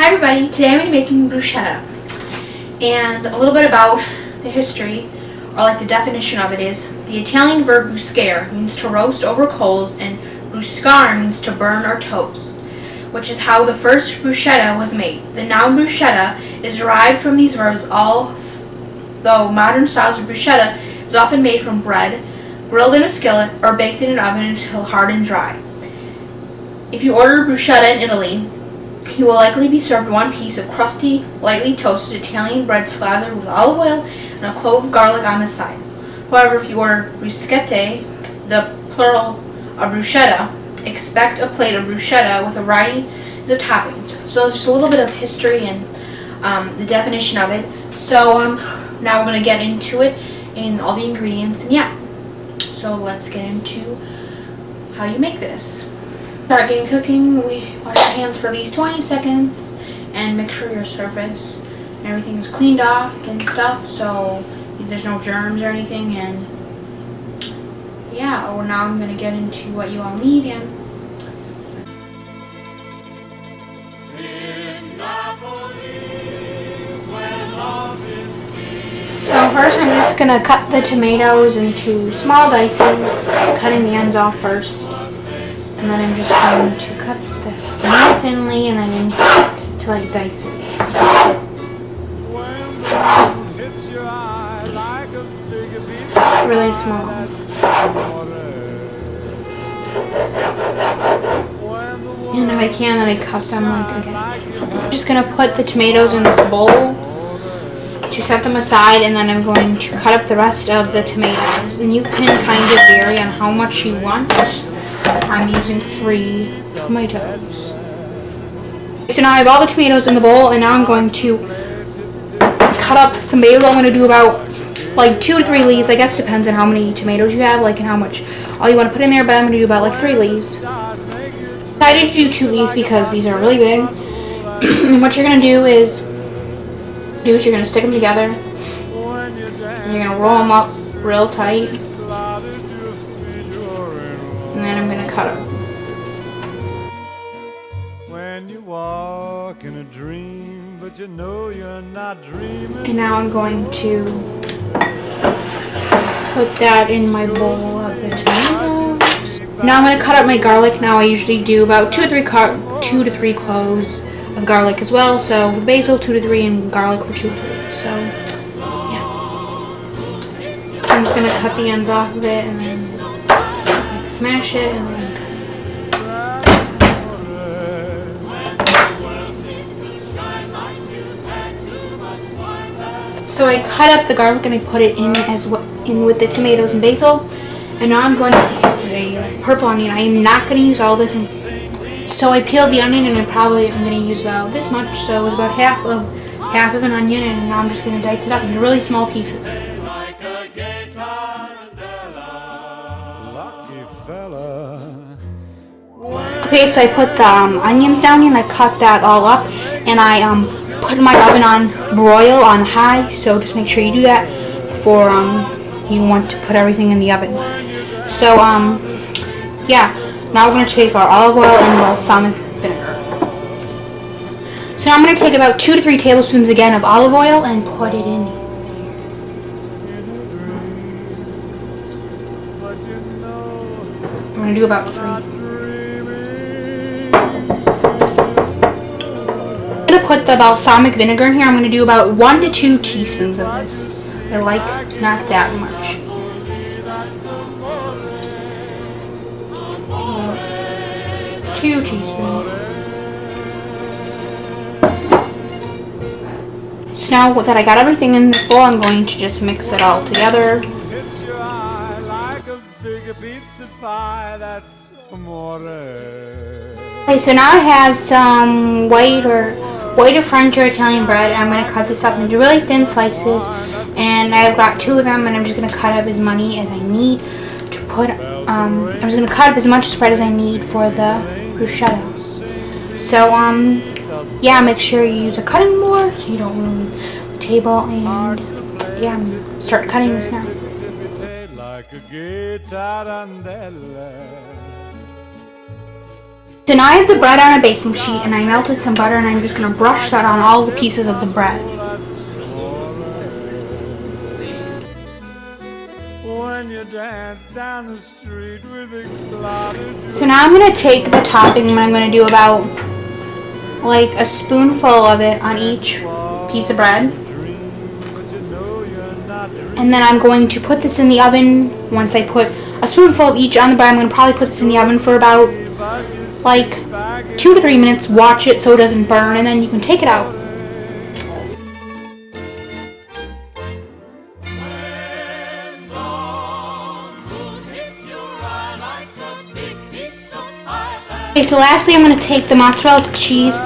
Hi everybody, today I'm going to be making bruschetta, and a little bit about the history, or like the definition of it is, the Italian verb bruscare means to roast over coals and bruscare means to burn or toast, which is how the first bruschetta was made. The noun bruschetta is derived from these verbs, although modern styles of bruschetta is often made from bread, grilled in a skillet, or baked in an oven until hard and dry. If you order bruschetta in Italy, you will likely be served one piece of crusty, lightly toasted Italian bread slathered with olive oil and a clove of garlic on the side. However, if you order bruschette, the plural of bruschetta, expect a plate of bruschetta with a variety of toppings. So it's just a little bit of history and the definition of it. So now we're going to get into it and all the ingredients, and yeah. So let's get into how you make this. Start getting cooking. We wash your hands for at least 20 seconds and make sure your surface and everything is cleaned off and stuff, so there's no germs or anything. And yeah, now I'm going to get into what you all need. And so first I'm just going to cut the tomatoes into small dices, cutting the ends off first. And then I'm just going to cut the tomato thinly and then into like dices. Really small. And if I can, then I cut them like again. I'm just going to put the tomatoes in this bowl to set them aside, and then I'm going to cut up the rest of the tomatoes. And you can kind of vary on how much you want. I'm using 3 tomatoes. So now I have all the tomatoes in the bowl, and now I'm going to cut up some basil. I'm going to do about like 2 to 3 leaves. I guess depends on how many tomatoes you have, like, and how much all you want to put in there, but I'm going to do about like 3 leaves. I decided to do 2 leaves because these are really big. And what you're going to do is you're going to stick them together, and you're going to roll them up real tight. And then I'm going to cut them. When you walk in a dream, but you know you're not dreaming. And now I'm going to put that in my bowl of the tomatoes. Now I'm going to cut up my garlic. Now I usually do about 2 to 3 cloves of garlic as well. So basil 2 to 3 and garlic for 2 cloves. So yeah. I'm just going to cut the ends off of it and then smash it and then so I cut up the garlic and I put it in with the tomatoes and basil. And now I'm going to use a purple onion. I am not going to use all this. So I peeled the onion, and I'm going to use about this much. So it was about half of an onion, and now I'm just going to dice it up into really small pieces. Okay, so I put the onions down here and I cut that all up, and I put my oven on broil on high, so just make sure you do that before you want to put everything in the oven. So yeah, now we're going to take our olive oil and balsamic vinegar. So now I'm going to take about 2 to 3 tablespoons again of olive oil and put it in. I'm going to do about 3. I'm going to put the balsamic vinegar in here. I'm going to do about 1 to 2 teaspoons of this. I like not that much. About 2 teaspoons. So now that I got everything in this bowl, I'm going to just mix it all together. Okay, so now I have some white or French or Italian bread, and I'm going to cut this up into really thin slices, and I've got 2 of them, and I'm just going to cut up as many as I need to put, I'm just going to cut up as much spread as I need for the bruschetta. So, yeah, make sure you use a cutting board so you don't ruin the table, and yeah, I'm going to start cutting this now. So now I have the bread on a baking sheet, and I melted some butter, and I'm just going to brush that on all the pieces of the bread. So now I'm going to take the topping, and I'm going to do about like a spoonful of it on each piece of bread. And then I'm going to put this in the oven. Once I put a spoonful of each on the bread, I'm going to probably put this in the oven for about like 2 to 3 minutes. Watch it so it doesn't burn, and then you can take it out. Okay, so lastly I'm going to take the mozzarella cheese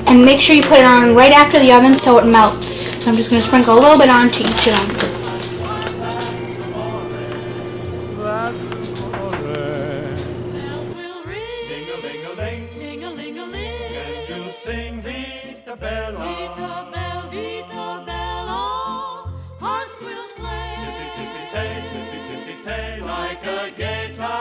and make sure you put it on right after the oven so it melts. So I'm just going to sprinkle a little bit onto each of them. Like a game.